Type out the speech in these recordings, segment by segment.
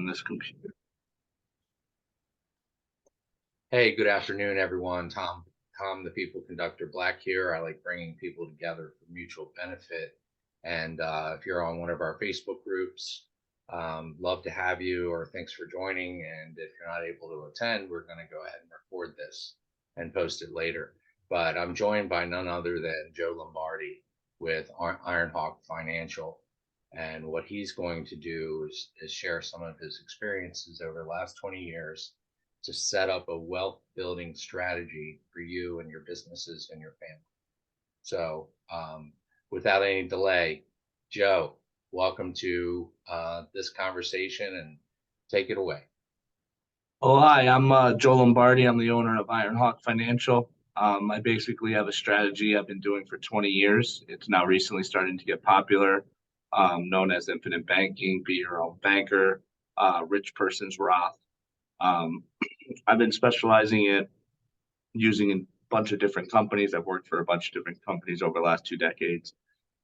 this computer. Hey, good afternoon, everyone. Tom, the People Conductor Black here. I like bringing people together for mutual benefit. And if you're on one of our Facebook groups, love to have you, or thanks for joining. And if you're not able to attend, we're going to go ahead and record this and post it later. But I'm joined by none other than Joe Lombardi with IronHawk Financial. And what he's going to do is share some of his experiences over the last 20 years to set up a wealth building strategy for you and your businesses and your family. So, without any delay, Joe, welcome to this conversation, and take it away. Oh, hi, I'm Joe Lombardi. I'm the owner of IronHawk Financial. I basically have a strategy I've been doing for 20 years. It's now recently starting to get popular, known as infinite banking, be your own banker, rich person's Roth. Um, I've been specializing in using a bunch of different companies. I've worked for a bunch of different companies over the last 2 decades.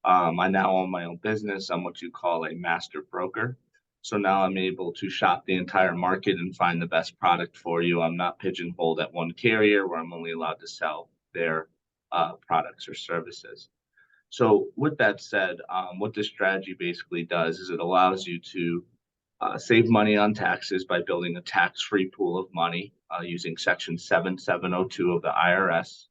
I now own my own business. I'm what you call a master broker. So now I'm able to shop the entire market and find the best product for you. I'm not pigeonholed at one carrier where I'm only allowed to sell their products or services. So with that said, what this strategy basically does is it allows you to save money on taxes by building a tax-free pool of money using Section 7702 of the IRS.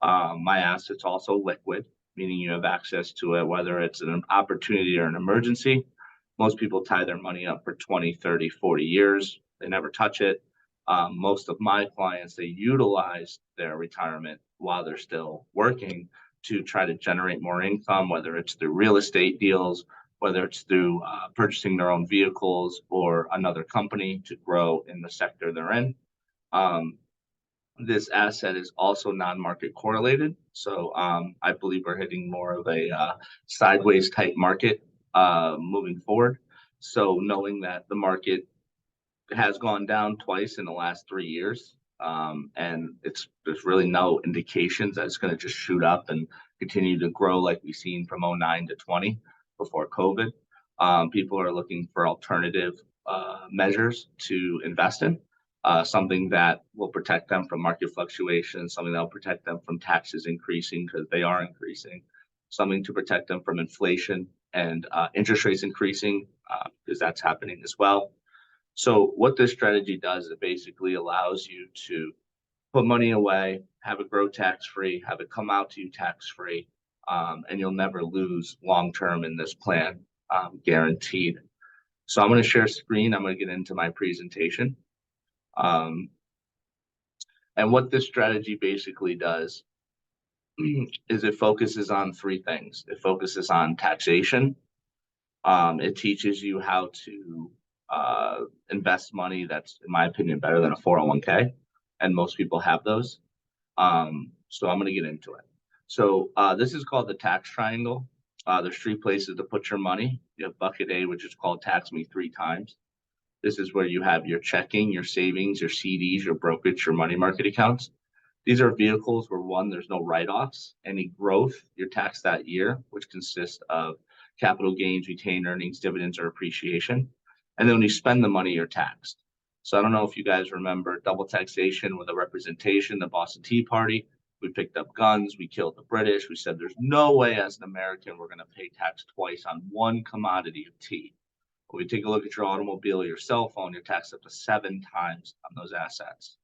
My assets also liquid, meaning you have access to it, whether it's an opportunity or an emergency. Most people tie their money up for 20, 30, 40 years. They never touch it. Most of my clients, they utilize their retirement while they're still working to try to generate more income, whether it's through real estate deals, whether it's through purchasing their own vehicles or another company to grow in the sector they're in. This asset is also non-market correlated. So I believe we're hitting more of a sideways type market moving forward. So knowing that the market has gone down twice in the last 3 years, and there's really no indications that it's going to just shoot up and continue to grow like we've seen from 09 to 20 before COVID. People are looking for alternative measures to invest in. Something that will protect them from market fluctuations, something that will protect them from taxes increasing because they are increasing, something to protect them from inflation and interest rates increasing because that's happening as well. So what this strategy does is it basically allows you to put money away, have it grow tax-free, have it come out to you tax-free, and you'll never lose long-term in this plan, guaranteed. So I'm going to share screen. I'm going to get into my presentation. And what this strategy basically does is it focuses on three things. It focuses on taxation. It teaches you how to invest money that's, in my opinion, better than a 401k. And most people have those. So I'm going to get into it. So this is called the tax triangle. There's three places to put your money. You have bucket A, which is called tax me 3 times. This is where you have your checking, your savings, your CDs, your brokerage, your money market accounts. These are vehicles where, one, there's no write-offs. Any growth, you're taxed that year, which consists of capital gains, retained earnings, dividends, or appreciation. And then when you spend the money, you're taxed. So I don't know if you guys remember double taxation with a representation, the Boston Tea Party. We picked up guns, we killed the British. We said there's no way as an American we're going to pay tax twice on one commodity of tea. When we take a look at your automobile or your cell phone, you're taxed up to 7 times on those assets.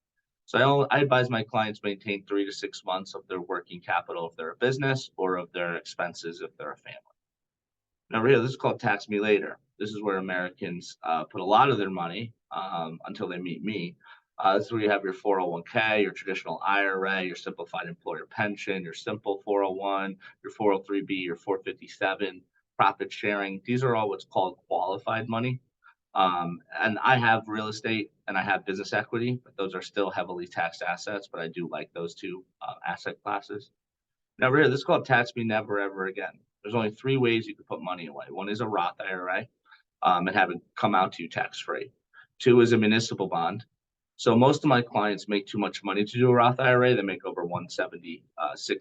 So I advise my clients maintain 3 to 6 months of their working capital if they're a business, or of their expenses if they're a family. Now, here, this is called Tax Me Later. This is where Americans put a lot of their money until they meet me. This is where you have your 401k, your traditional IRA, your simplified employer pension, your simple 401, your 403b, your 457, profit sharing. These are all what's called qualified money. And I have real estate and I have business equity, but those are still heavily taxed assets, but I do like those two asset classes. Now, here, this is called Tax Me Never Ever Again. There's only 3 ways you can put money away. One is a Roth IRA and have it come out to you tax-free. 2 is a municipal bond. So most of my clients make too much money to do a Roth IRA. They make over $176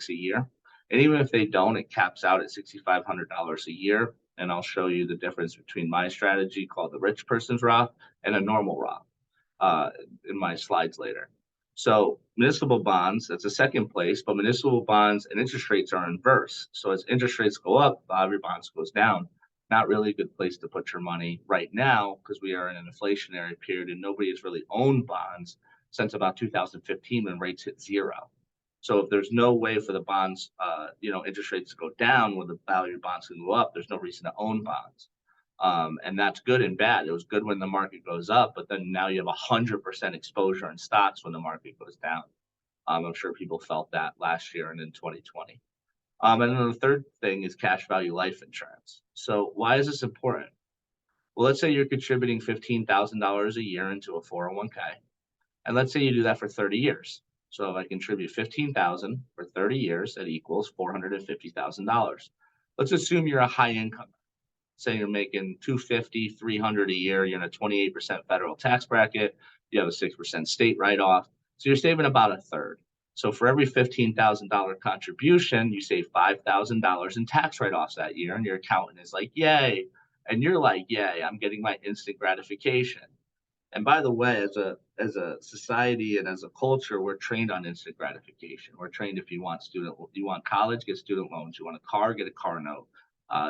a year. And even if they don't, it caps out at $6,500 a year. and I'll show you the difference between my strategy called the rich person's Roth and a normal Roth uh, in my slides later. So municipal bonds, that's a second place, but municipal bonds and interest rates are inverse. So as interest rates go up, the value of your bonds goes down. Not really a good place to put your money right now because we are in an inflationary period and nobody has really owned bonds since about 2015 when rates hit zero. So if there's no way for the bonds, interest rates to go down when the value of bonds can go up, there's no reason to own bonds. And that's good and bad. It was good when the market goes up, but then now you have 100% exposure in stocks when the market goes down. I'm sure people felt that last year and in 2020. And then the third thing is cash value life insurance. So why is this important? Well, let's say you're contributing $15,000 a year into a 401k, and let's say you do that for 30 years. So if I contribute 15,000 for 30 years, that equals $450,000. Let's assume you're a high income. Say you're making 250, 300 a year, you're in a 28% federal tax bracket, you have a 6% state write-off. So you're saving about a third. So for every $15,000 contribution, you save $5,000 in tax write-offs that year, and your accountant is like, yay. And you're like, yay, I'm getting my instant gratification. And by the way, as a society and as a culture, we're trained on instant gratification. We're trained if you want college, get student loans. You want a car, get a car note.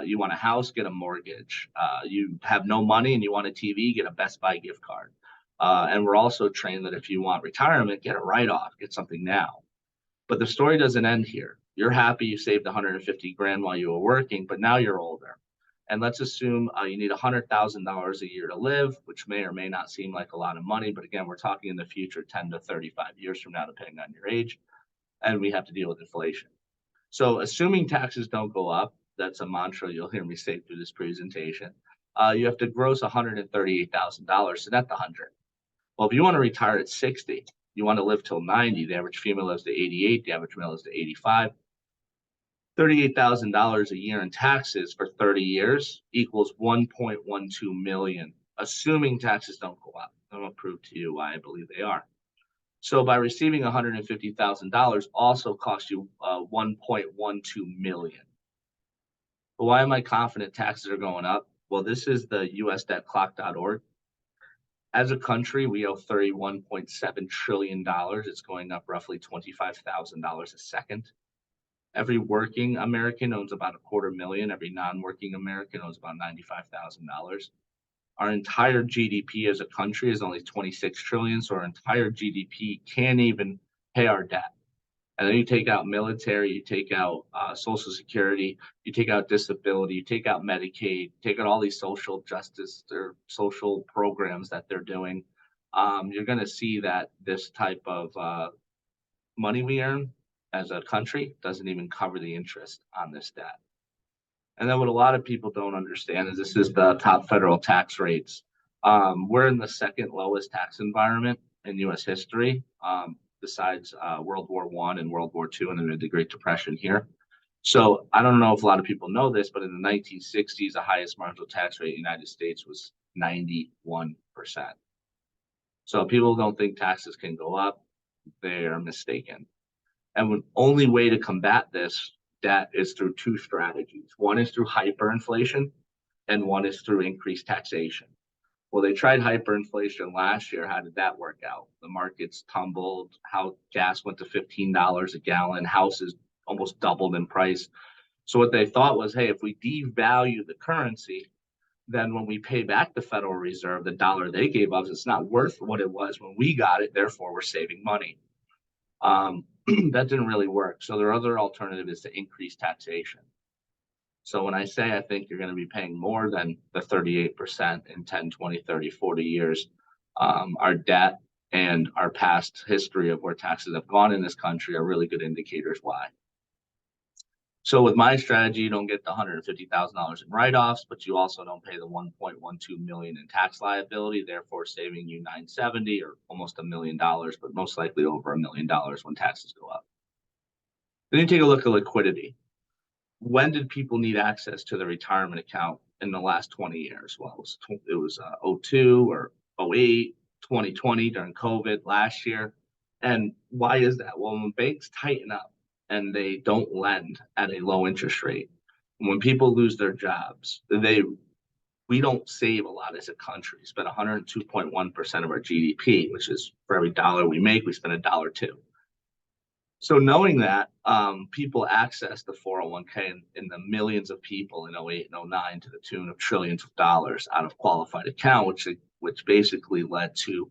You want a house, get a mortgage. You have no money and you want a TV, get a Best Buy gift card. And we're also trained that if you want retirement, get a write-off, get something now. But the story doesn't end here. You're happy you saved 150 grand while you were working, but now you're older. And let's assume you need $100,000 a year to live, which may or may not seem like a lot of money. But again, we're talking in the future, 10 to 35 years from now, depending on your age. And we have to deal with inflation. So assuming taxes don't go up, that's a mantra you'll hear me say through this presentation. You have to gross $138,000 to net the 100. Well, if you want to retire at 60, you want to live till 90, the average female lives to 88, the average male lives to 85. $38,000 a year in taxes for 30 years equals 1.12 million, assuming taxes don't go up. I'm going to prove to you why I believe they are. So by receiving $150,000 also costs you 1.12 million. But why am I confident taxes are going up? Well, this is the usdebtclock.org. As a country, we owe $31.7 trillion. It's going up roughly $25,000 a second. Every working American owns about $250,000. Every non-working American owns about $95,000. Our entire GDP as a country is only 26 trillion. So our entire GDP can't even pay our debt. And then you take out military, you take out Social Security, you take out disability, you take out Medicaid, take out all these social justice or social programs that they're doing. You're going to see that this type of money we earn as a country doesn't even cover the interest on this debt. And then what a lot of people don't understand is this is the top federal tax rates. We're in the second lowest tax environment in U.S. history. Besides World War I and World War II and then the Great Depression here. So I don't know if a lot of people know this, but in the 1960s, the highest marginal tax rate in the United States was 91%. So people don't think taxes can go up. They are mistaken. And the only way to combat this debt is through two strategies. One is through hyperinflation and one is through increased taxation. Well, they tried hyperinflation last year. How did that work out? The markets tumbled. How gas went to $15 a gallon. Houses almost doubled in price. So what they thought was, hey, if we devalue the currency, then when we pay back the Federal Reserve, the dollar they gave us, it's not worth what it was when we got it. Therefore, we're saving money. That didn't really work. So their other alternative is to increase taxation. So when I say I think you're going to be paying more than the 38% in 10, 20, 30, 40 years, our debt and our past history of where taxes have gone in this country are really good indicators why. So with my strategy, you don't get the $150,000 in write-offs, but you also don't pay the $1.12 million in tax liability, therefore saving you $970 or almost $1 million, but most likely over $1 million when taxes go up. Then you take a look at liquidity. When did people need access to the retirement account in the last 20 years? Well, it was 02 or 08, 2020 during COVID last year. And why is that? Well, when banks tighten up and they don't lend at a low interest rate, When people lose their jobs, we don't save a lot as a country. We spend 102.1% of our GDP, which is for every dollar we make, we spend a dollar two. So knowing that, people access the 401k in the millions of people in 08 and 09 to the tune of trillions of dollars out of qualified account, which basically led to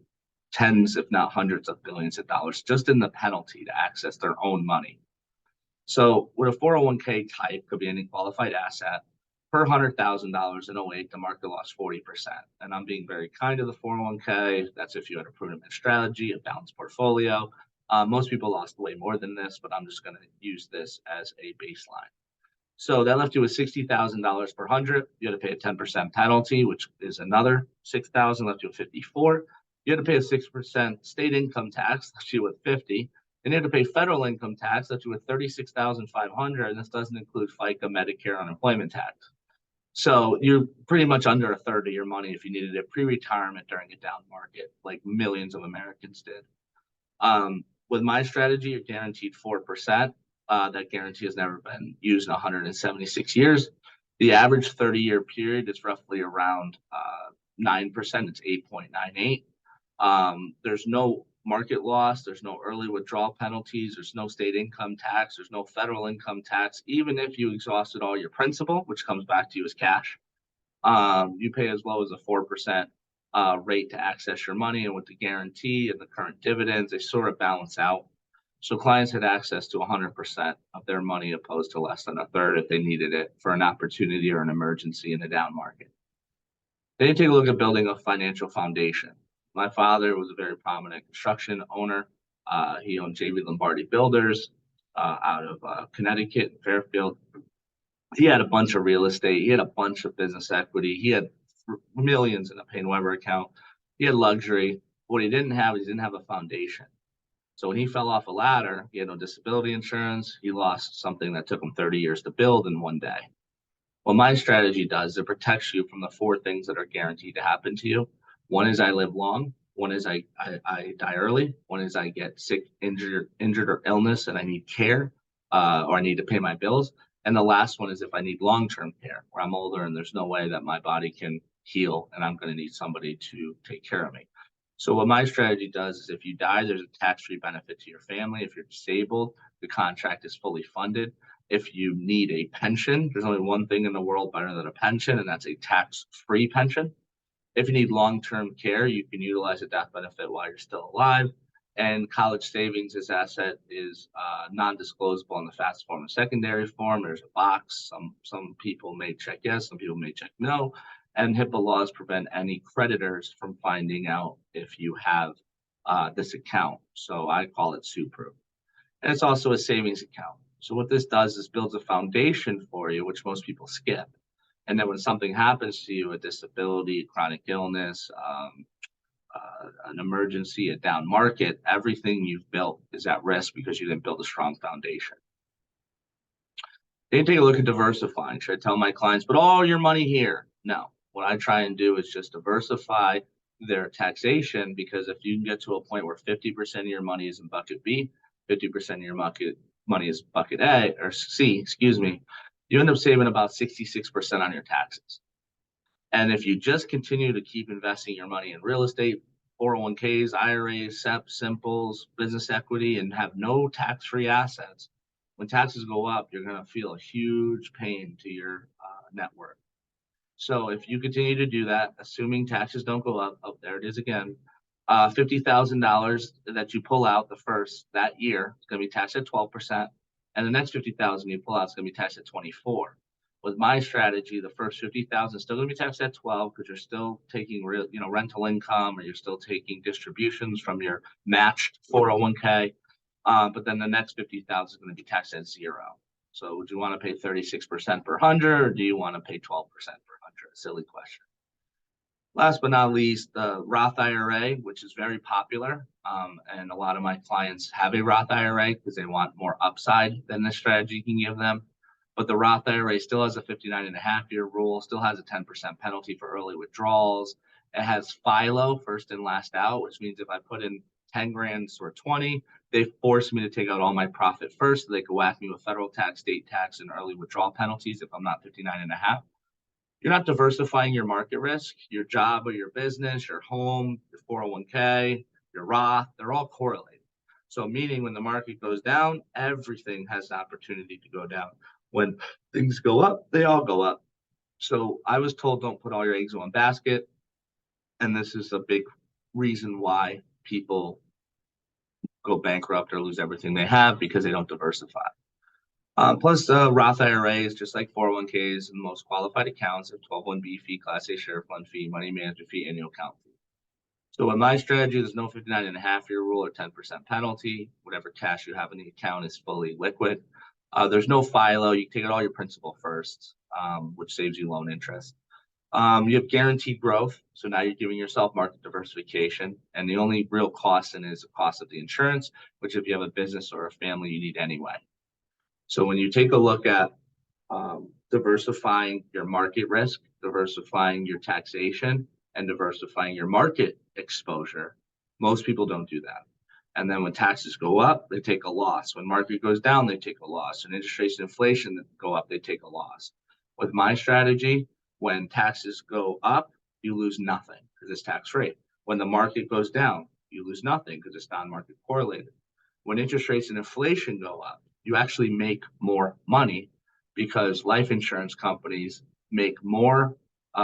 tens, if not hundreds of billions of dollars just in the penalty to access their own money. So with a 401k type, could be any qualified asset, per $100,000 in 08, the market lost 40%. And I'm being very kind to the 401k. That's if you had a prudent strategy, a balanced portfolio. Most people lost way more than this, but I'm just going to use this as a baseline. So that left you with $60,000 per 100. You had to pay a 10% penalty, which is another $6,000, left you with 54. You had to pay a 6% state income tax, left you with 50. And you had to pay federal income tax, left you with 36,500. And this doesn't include FICA, Medicare, unemployment tax. So you're pretty much under a third of your money if you needed it pre-retirement during a down market, like millions of Americans did. With my strategy, you're guaranteed 4%. That guarantee has never been used in 176 years. The average 30-year period is roughly around 9%. It's 8.98. There's no market loss. There's no early withdrawal penalties. There's no state income tax. There's no federal income tax. Even if you exhausted all your principal, which comes back to you as cash, you pay as low as a 4% rate to access your money. And with the guarantee and the current dividends, they sort of balance out. So clients had access to 100% of their money opposed to less than a third if they needed it for an opportunity or an emergency in a down market. Then you take a look at building a financial foundation. My father was a very prominent construction owner. He owned JV Lombardi Builders out of Connecticut, Fairfield. He had a bunch of real estate. He had a bunch of business equity. He had millions in a Paine-Webber account. He had luxury. What he didn't have is he didn't have a foundation. So when he fell off a ladder, he had no disability insurance. He lost something that took him 30 years to build in one day. What my strategy does, it protects you from the four things that are guaranteed to happen to you. One is I live long. One is I die early. One is I get sick, injured or illness and I need care or I need to pay my bills. And the last one is if I need long-term care where I'm older and there's no way that my body can heal and I'm going to need somebody to take care of me. So what my strategy does is if you die, there's a tax-free benefit to your family. If you're disabled, the contract is fully funded. If you need a pension, there's only one thing in the world better than a pension, and that's a tax-free pension. If you need long-term care, you can utilize a death benefit while you're still alive. And college savings, this asset is non-disclosable in the fast form and secondary form. There's a box. Some people may check yes, some people may check no. And HIPAA laws prevent any creditors from finding out if you have this account. So I call it SUPRU. And it's also a savings account. So what this does is builds a foundation for you, which most people skip. And then when something happens to you, a disability, chronic illness, an emergency, a down market, everything you've built is at risk because you didn't build a strong foundation. Then take a look at diversifying. Should I tell my clients, put all your money here? No. What I try and do is just diversify their taxation, because if you can get to a point where 50% of your money is in bucket B, 50% of your money is bucket A or C, excuse me, you end up saving about 66% on your taxes. And if you just continue to keep investing your money in real estate, 401ks, IRAs, SEP, simples, business equity, and have no tax-free assets, when taxes go up, you're going to feel a huge pain to your net worth. So if you continue to do that, assuming taxes don't go up, oh, there it is again, $50,000 that you pull out that year, it's going to be taxed at 12%. And the next 50,000 you pull out is going to be taxed at 24. With my strategy, the first 50,000 is still going to be taxed at 12 because you're still taking rental income, or you're still taking distributions from your matched 401k. But then the next 50,000 is going to be taxed at 0. So would you want to pay 36% per 100, or do you want to pay 12% per 100? Silly question. Last but not least, the Roth IRA, which is very popular. And a lot of my clients have a Roth IRA because they want more upside than this strategy can give them. But the Roth IRA still has a 59.5-year rule, still has a 10% penalty for early withdrawals. It has FILO, first in, last out, which means if I put in 10 grand or 20, They forced me to take out all my profit first so they could whack me with federal tax, state tax, and early withdrawal penalties if I'm not 59 and a half. You're not diversifying your market risk. Your job or your business, your home, your 401k, your Roth, they're all correlated. So meaning when the market goes down, everything has the opportunity to go down. When things go up, they all go up. So I was told don't put all your eggs in one basket. And this is a big reason why people go bankrupt or lose everything they have because they don't diversify. Plus, Roth IRAs, just like 401ks and most qualified accounts, have 12(1)(b) fee, Class A share fund fee, money management fee, annual account fee. So in my strategy, there's no 59 and a half year rule or 10% penalty. Whatever cash you have in the account is fully liquid. There's no FILO. You take out all your principal first, which saves you loan interest. You have guaranteed growth. So now you're giving yourself market diversification. And the only real cost in it is the cost of the insurance, which if you have a business or a family, you need anyway. So when you take a look at diversifying your market risk, diversifying your taxation, and diversifying your market exposure, most people don't do that. And then when taxes go up, they take a loss. When market goes down, they take a loss. When interest rates and inflation go up, they take a loss. With my strategy, when taxes go up, you lose nothing because it's tax free. When the market goes down, you lose nothing because it's non-market correlated. When interest rates and inflation go up, you actually make more money because life insurance companies make more,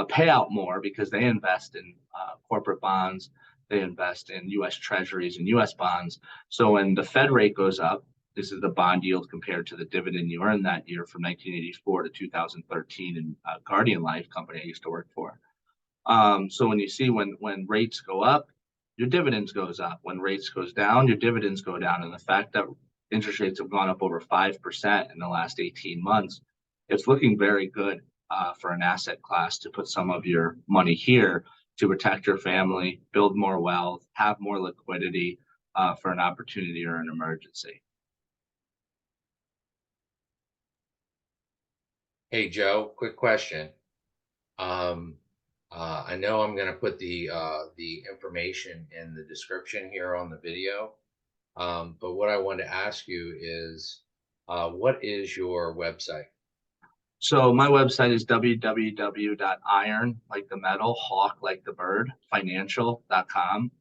pay out more because they invest in corporate bonds, they invest in U.S. treasuries and U.S. bonds. So when the Fed rate goes up, this is the bond yield compared to the dividend you earned that year from 1984 to 2013 in Guardian Life company I used to work for. So when you see when rates go up, your dividends goes up. When rates goes down, your dividends go down. And the fact that interest rates have gone up over 5% in the last 18 months, it's looking very good for an asset class to put some of your money here to protect your family, build more wealth, have more liquidity for an opportunity or an emergency. Hey, Joe, quick question. I know I'm going to put the information in the description here on the video. But what I wanted to ask you is, what is your website? So my website is www.iron, like the metal, hawk, like the bird, financial.com.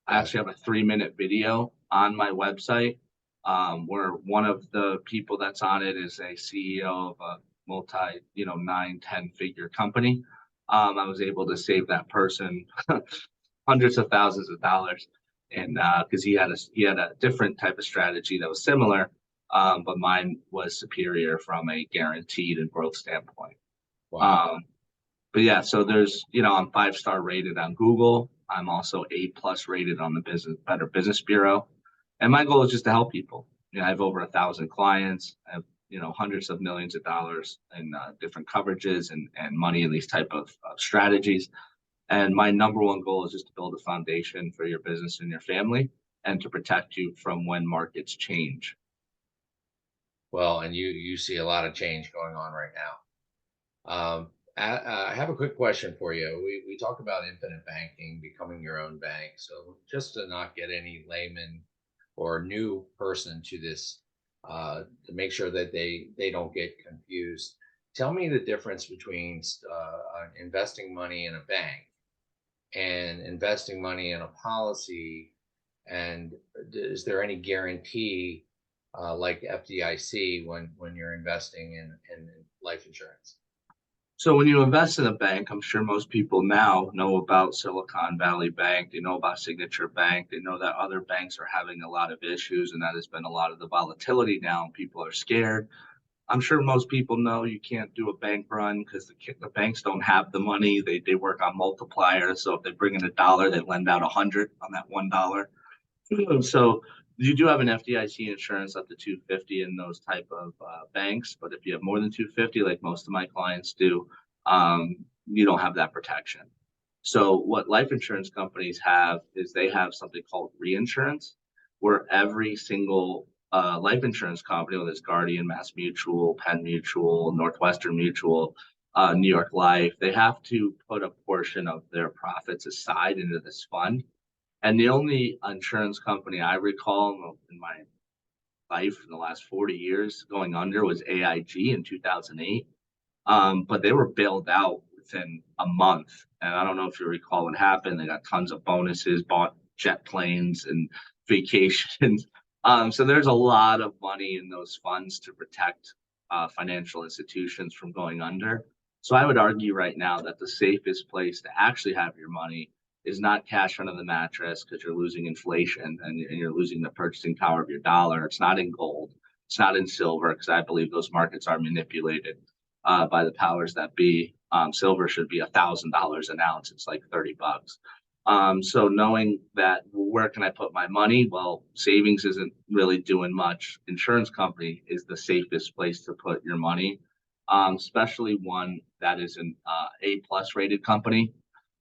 I actually have a 3-minute video on my website where one of the people that's on it is a CEO of a multi, 9, 10 figure company. I was able to save that person hundreds of thousands of dollars, and because he had a different type of strategy that was similar, but mine was superior from a guaranteed and growth standpoint. Wow. But yeah, so there's, I'm 5-star rated on Google. I'm also A+ rated on the Better Business Bureau. And my goal is just to help people. I have over 1,000 clients. I have, hundreds of millions of dollars in different coverages and money in these type of strategies. And my number one goal is just to build a foundation for your business and your family and to protect you from when markets change. Well, and you see a lot of change going on right now. I have a quick question for you. We talk about infinite banking, becoming your own bank. So just to not get any layman or new person to this, to make sure that they don't get confused, tell me the difference between investing money in a bank and investing money in a policy, and is there any guarantee like FDIC when you're investing in life insurance? So when you invest in a bank, I'm sure most people now know about Silicon Valley Bank. They know about Signature Bank. They know that other banks are having a lot of issues, and that has been a lot of the volatility now. And people are scared. I'm sure most people know you can't do a bank run because the banks don't have the money. They work on multipliers. So if they bring in $1, they lend out 100 on that $1. So you do have an FDIC insurance up to 250 in those type of banks, but if you have more than 250, like most of my clients do, you don't have that protection. So what life insurance companies have is they have something called reinsurance, where every single life insurance company, whether it's Guardian, Mass Mutual, Penn Mutual, Northwestern Mutual, New York Life, they have to put a portion of their profits aside into this fund. And the only insurance company I recall in my life in the last 40 years going under was AIG in 2008. But they were bailed out within a month. And I don't know if you recall what happened. They got tons of bonuses, bought jet planes and vacations. So there's a lot of money in those funds to protect financial institutions from going under. So I would argue right now that the safest place to actually have your money is not cash under the mattress because you're losing inflation and you're losing the purchasing power of your dollar. It's not in gold. It's not in silver because I believe those markets are manipulated by the powers that be. Silver should be $1,000 an ounce. It's like $30. So knowing that, where can I put my money? Well, savings isn't really doing much. Insurance company is the safest place to put your money, especially one that is an A+ rated company,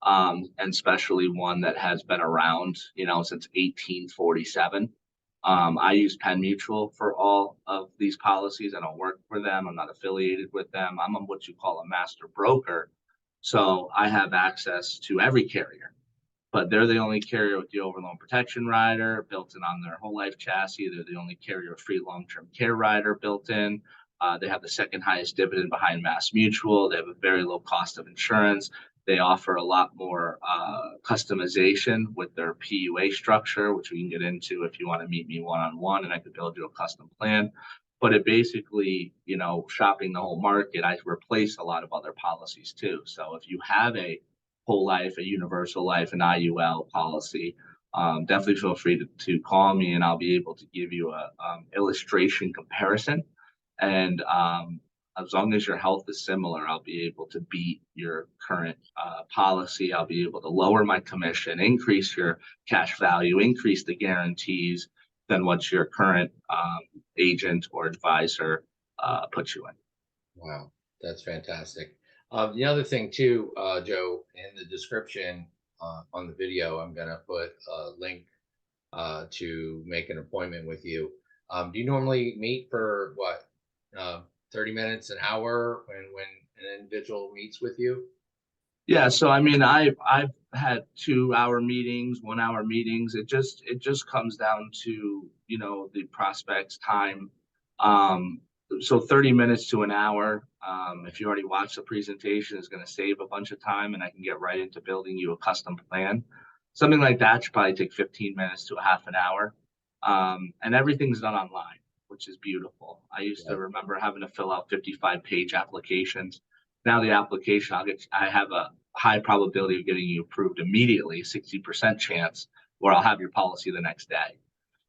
and especially one that has been around, since 1847. I use Penn Mutual for all of these policies. I don't work for them. I'm not affiliated with them. I'm what you call a master broker. So I have access to every carrier, but they're the only carrier with the overloan protection rider built in on their whole life chassis. They're the only carrier with free long-term care rider built in. They have the second highest dividend behind Mass Mutual. They have a very low cost of insurance. They offer a lot more customization with their PUA structure, which we can get into if you want to meet me one-on-one, and I could build you a custom plan. But it basically, shopping the whole market, I replace a lot of other policies too. So if you have a whole life, a universal life, an IUL policy, definitely feel free to call me and I'll be able to give you a illustration comparison. And as long as your health is similar, I'll be able to beat your current policy. I'll be able to lower my commission, increase your cash value, increase the guarantees than what your current agent or advisor puts you in. Wow, that's fantastic. The other thing too, Joe, in the description on the video, I'm going to put a link to make an appointment with you. Do you normally meet for what, 30 minutes, an hour when an individual meets with you? Yeah, so I mean, I've had 2 hour meetings, 1 hour meetings. It just comes down to the prospect's time. So 30 minutes to an hour. If you already watched the presentation, is going to save a bunch of time, and I can get right into building you a custom plan. Something like that should probably take 15 minutes to a half an hour, and everything's done online, which is beautiful. I used to remember having to fill out 55-page applications. Now the application, I have a high probability of getting you approved immediately, 60% chance, or I'll have your policy the next day.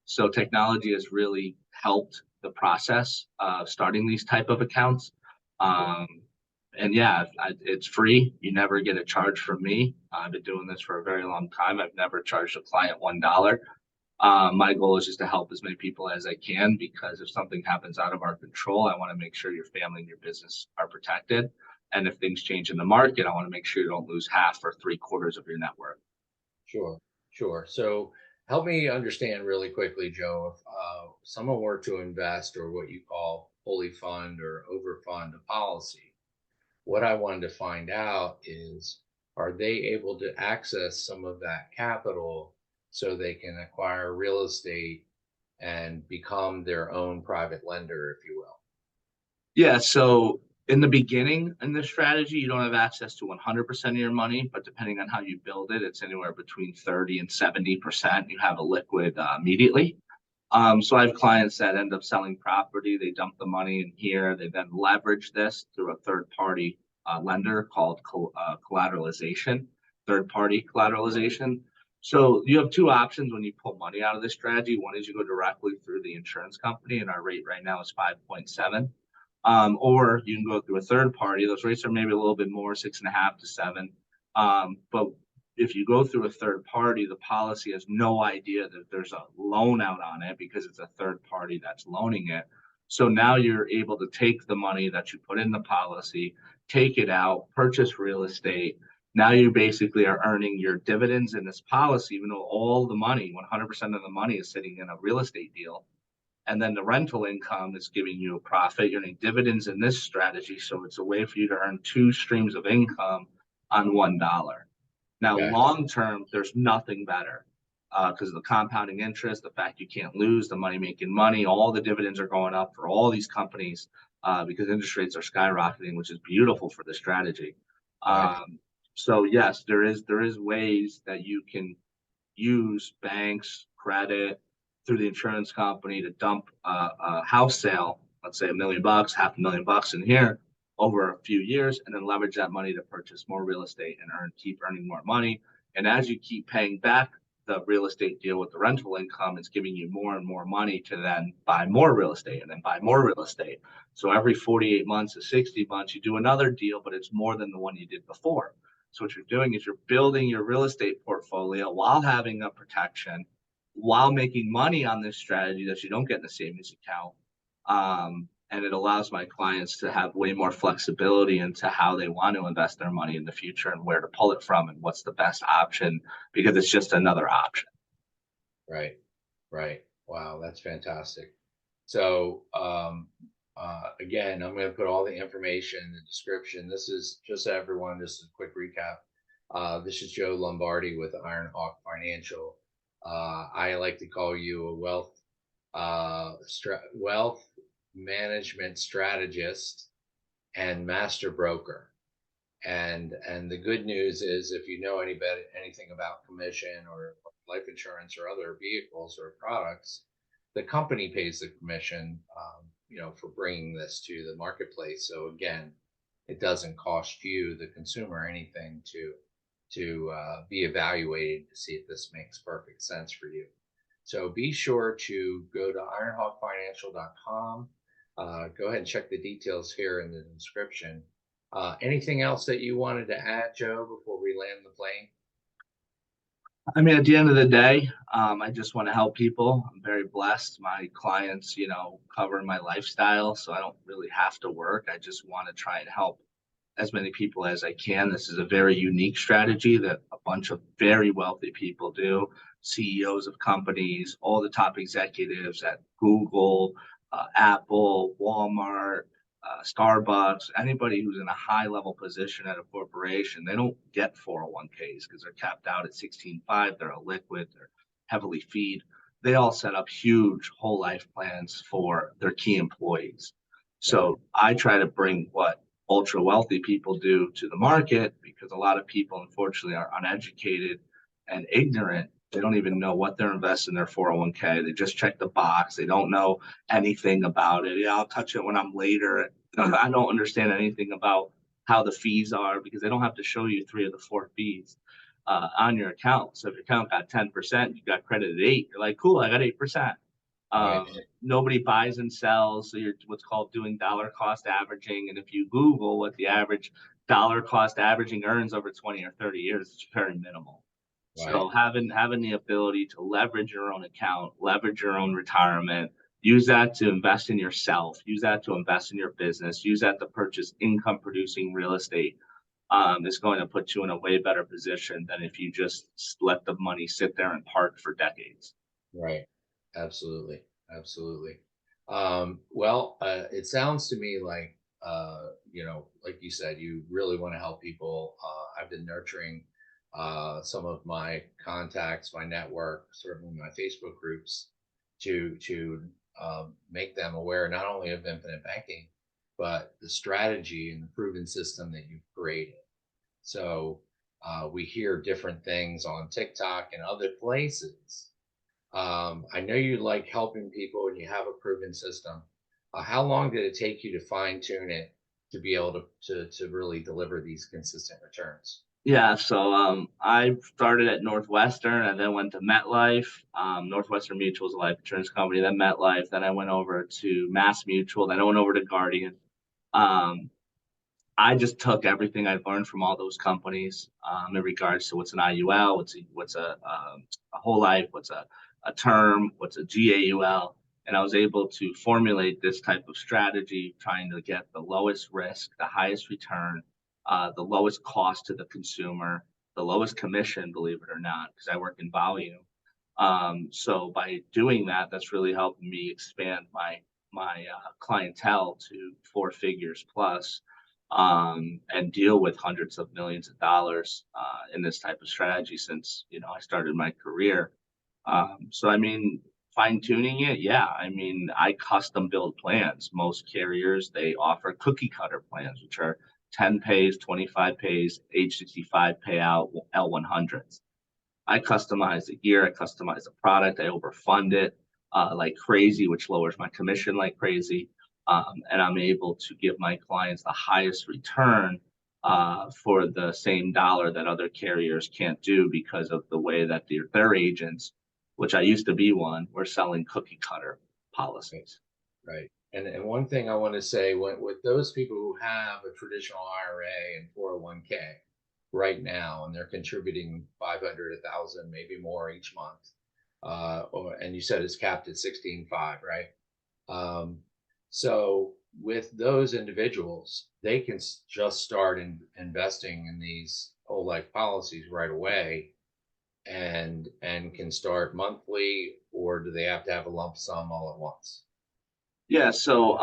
So technology has really helped the process of starting these type of accounts. And yeah, it's free. You never get a charge from me. I've been doing this for a very long time. I've never charged a client $1. My goal is just to help as many people as I can, because if something happens out of our control, I want to make sure your family and your business are protected. And if things change in the market, I want to make sure you don't lose half or 3/4 of your net worth. Sure, sure. So help me understand really quickly, Joe, if someone were to invest or what you call fully fund or overfund a policy, what I wanted to find out is, are they able to access some of that capital so they can acquire real estate and become their own private lender, if you will? Yeah, so in the beginning in this strategy, you don't have access to 100% of your money, but depending on how you build it, it's anywhere between 30 and 70%. You have a liquid immediately. So I have clients that end up selling property. They dump the money in here. They then leverage this through a third-party lender called collateralization, third-party collateralization. So you have two options when you pull money out of this strategy. One is you go directly through the insurance company, and our rate right now is 5.7. Or you can go through a third party. Those rates are maybe a little bit more, 6.5 to 7. But if you go through a third party, the policy has no idea that there's a loan out on it because it's a third party that's loaning it. So now you're able to take the money that you put in the policy, take it out, purchase real estate. Now you basically are earning your dividends in this policy, even though all the money, 100% of the money is sitting in a real estate deal. And then the rental income is giving you a profit. You're earning dividends in this strategy. So it's a way for you to earn two streams of income on $1. Now, Okay. long term, there's nothing better. because of the compounding interest, the fact you can't lose, the money making money, all the dividends are going up for all these companies because interest rates are skyrocketing, which is beautiful for the strategy. Right. So yes, there is ways that you can use banks, credit through the insurance company to dump a house sale, let's say $1 million, $500,000 in here over a few years, and then leverage that money to purchase more real estate and keep earning more money. And as you keep paying back the real estate deal with the rental income, it's giving you more and more money to then buy more real estate and then buy more real estate. So every 48 months to 60 months, you do another deal, but it's more than the one you did before. So what you're doing is you're building your real estate portfolio while having a protection, while making money on this strategy that you don't get in the savings account. And it allows my clients to have way more flexibility into how they want to invest their money in the future and where to pull it from and what's the best option because it's just another option. Right. Right. Wow, that's fantastic. So, again, I'm going to put all the information in the description. This is just everyone, just a quick recap. This is Joe Lombardi with IronHawk Financial. I like to call you a wealth management strategist and master broker. And the good news is, if you know anything about commission or life insurance or other vehicles or products, the company pays the commission, for bringing this to the marketplace. So again, it doesn't cost you, the consumer, anything to be evaluated to see if this makes perfect sense for you. So be sure to go to ironhawkfinancial.com. Go ahead and check the details here in the description. Anything else that you wanted to add, Joe, before we land the plane? I mean, at the end of the day, I just want to help people. I'm very blessed. My clients, cover my lifestyle, so I don't really have to work. I just want to try and help as many people as I can. This is a very unique strategy that a bunch of very wealthy people do. CEOs of companies, all the top executives at Google, Apple, Walmart, Starbucks, anybody who's in a high level position at a corporation, they don't get 401ks because they're capped out at 16.5. They're illiquid, they're heavily feed. They all set up huge whole life plans for their key employees. Right. So I try to bring what ultra wealthy people do to the market because a lot of people, unfortunately, are uneducated and ignorant. They don't even know what they're investing in their 401k. They just check the box. They don't know anything about it. Yeah, I'll touch it when I'm later. I don't understand anything about how the fees are because they don't have to show you 3 of the 4 fees on your account. So if your account got 10%, you got credited 8. You're like, cool, I got 8%. Right. Nobody buys and sells. So you're what's called doing dollar cost averaging. And if you Google what the average dollar cost averaging earns over 20 or 30 years, it's very minimal. Right. So having the ability to leverage your own account, leverage your own retirement, use that to invest in yourself, use that to invest in your business, use that to purchase income producing real estate, is going to put you in a way better position than if you just let the money sit there and park for decades. Right. Absolutely. Absolutely. Well, it sounds to me like, like you said, you really want to help people. I've been nurturing some of my contacts, my network, certainly my Facebook groups, to make them aware not only of infinite banking, but the strategy and the proven system that you've created. So we hear different things on TikTok and other places. I know you like helping people and you have a proven system. How long did it take you to fine tune it to be able to really deliver these consistent returns? Yeah, so I started at Northwestern and then went to MetLife. Northwestern Mutual is a life insurance company, then MetLife. Then I went over to Mass Mutual. Then I went over to Guardian. Um, I just took everything I've learned from all those companies in regards to what's an IUL, what's a whole life, what's a term, what's a GAUL, and I was able to formulate this type of strategy, trying to get the lowest risk, the highest return, the lowest cost to the consumer, the lowest commission, believe it or not, because I work in volume. So by doing that, that's really helped me expand my clientele to 4 figures plus and deal with hundreds of millions of dollars in this type of strategy since I started my career. So I mean, fine tuning it, yeah. I mean, I custom build plans. Most carriers, they offer cookie cutter plans, which are 10 pays, 25 pays, age 65 payout, L100s. I customize the gear, I customize the product, I overfund it like crazy, which lowers my commission like crazy. And I'm able to give my clients the highest return for the same dollar that other carriers can't do because of the way that their agents, which I used to be one, were selling cookie cutter policies. Right. And one thing I want to say, with those people who have a traditional IRA and 401k right now, and they're contributing 500, 1,000, maybe more each month, and you said it's capped at 16.5, right? Um, so with those individuals, they can just start investing in these whole life policies right away, and can start monthly, or do they have to have a lump sum all at once? Yeah, so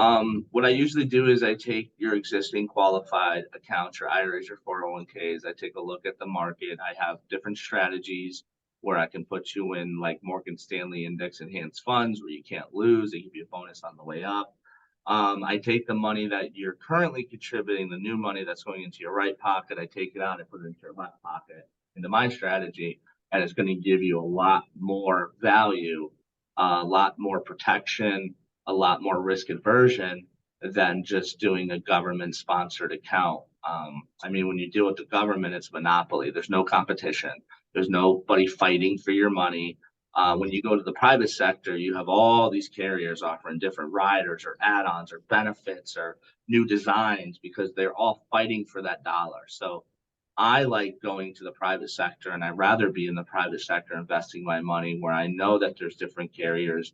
what I usually do is I take your existing qualified accounts, your IRAs, your 401ks. I take a look at the market. I have different strategies where I can put you in like Morgan Stanley index enhanced funds where you can't lose. They give you a bonus on the way up. I take the money that you're currently contributing, the new money that's going into your right pocket. I take it out and put it into your left pocket into my strategy, and it's going to give you a lot more value, a lot more protection, a lot more risk aversion than just doing a government sponsored account. I mean, when you deal with the government, it's monopoly. There's no competition. There's nobody fighting for your money. When you go to the private sector, you have all these carriers offering different riders or add-ons or benefits or new designs because they're all fighting for that dollar. So I like going to the private sector, and I'd rather be in the private sector investing my money where I know that there's different carriers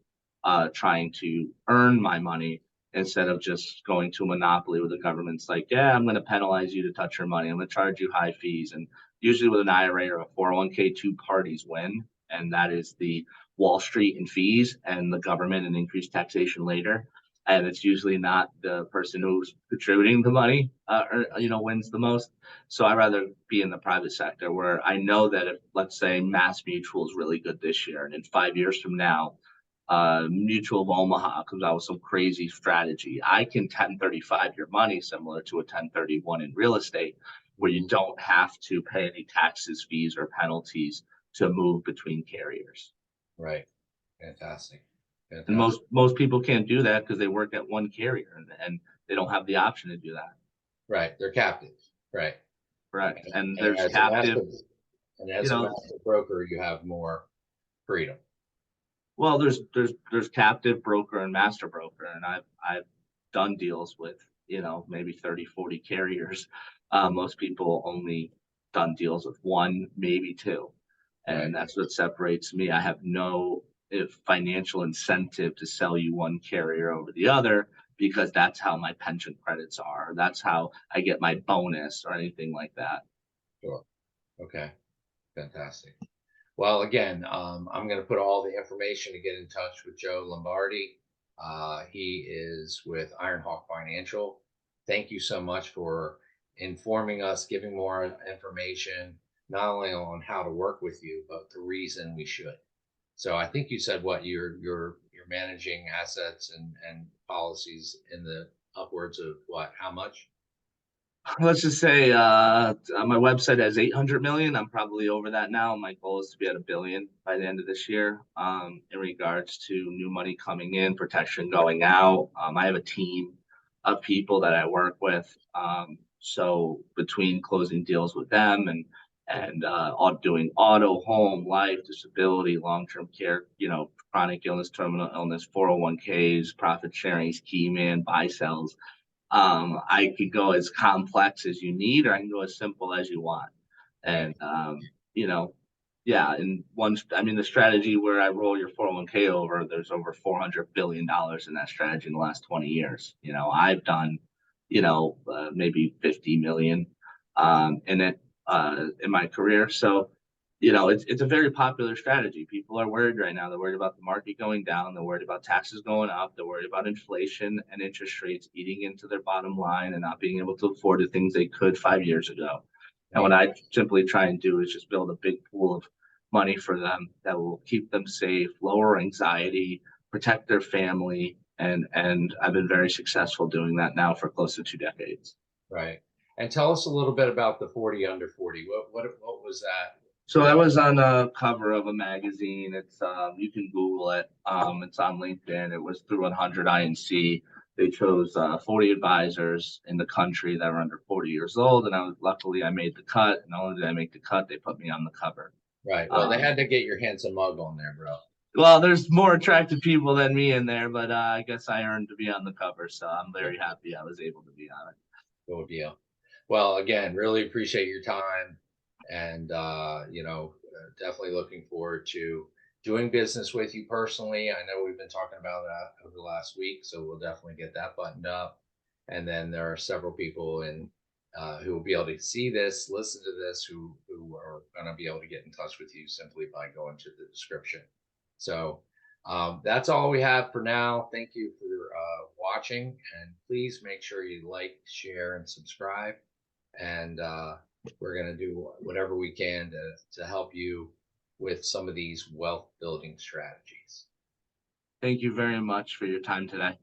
trying to earn my money instead of just going to a monopoly where the government's like, yeah, I'm going to penalize you to touch your money. I'm going to charge you high fees. And usually with an IRA or a 401k, two parties win. And that is the Wall Street and fees and the government and increased taxation later. And it's usually not the person who's contributing the money, wins the most. So I'd rather be in the private sector where I know that if, let's say, Mass Mutual is really good this year, and in 5 years from now, Mutual of Omaha comes out with some crazy strategy. I can 1035 your money similar to a 1031 in real estate, where you don't have to pay any taxes, fees, or penalties to move between carriers. Right. Fantastic. And Fantastic. most people can't do that because they work at one carrier and they don't have the option to do that. Right. They're captive. Right. Correct. And And there's as a captive, master, and you as a know, master broker, you have more freedom. well, there's captive broker and master broker, and I've done deals with maybe 30, 40 carriers. Most people only done deals with one, maybe two, Right. and that's what separates me. I have no financial incentive to sell you one carrier over the other because that's how my pension credits are. That's how I get my bonus or anything like that. Sure. Okay. Fantastic. Well, again, I'm going to put all the information to get in touch with Joe Lombardi. He is with IronHawk Financial. Thank you so much for informing us, giving more information, not only on how to work with you, but the reason we should. So I think you said what you're managing assets and policies in the upwards of what? How much? Let's just say my website has 800 million. I'm probably over that now. My goal is to be at 1 billion by the end of this year. In regards to new money coming in, protection going out, I have a team of people that I work with. So between closing deals with them and all doing auto, home, life, disability, long-term care, chronic illness, terminal illness, 401ks, profit sharing, key man, buy sells. I could go as complex as you need, or I can go as simple as you want. Right. And yeah, and I mean, the strategy where I roll your 401k over, there's over $400 billion in that strategy in the last 20 years. I've done, maybe 50 million in it in my career. So it's a very popular strategy. People are worried right now. They're worried about the market going down. They're worried about taxes going up. They're worried about inflation and interest rates eating into their bottom line and not being able to afford the things they could 5 years ago. And what Right. I simply try and do is just build a big pool of money for them that will keep them safe, lower anxiety, protect their family. And I've been very successful doing that now for close to 2 decades. Right. And tell us a little bit about the 40 under 40. What was that? So I was on a cover of a magazine. It's you can Google it. It's on LinkedIn. It was through 100 INC. They chose 40 advisors in the country that were under 40 years old, and luckily I made the cut. And not only did I make the cut, they put me on the cover. Right. Well, they had to get your handsome mug on there, bro. Well, there's more attractive people than me in there, but I guess I earned to be on the cover, so I'm very happy I was able to be on it. Good deal. Well, again, really appreciate your time, and definitely looking forward to doing business with you personally. I know we've been talking about that over the last week, so we'll definitely get that buttoned up. And then there are several people who will be able to see this, listen to this, who are going to be able to get in touch with you simply by going to the description. So that's all we have for now. Thank you for watching, and please make sure you like, share, and subscribe. And we're going to do whatever we can to help you with some of these wealth building strategies. Thank you very much for your time today.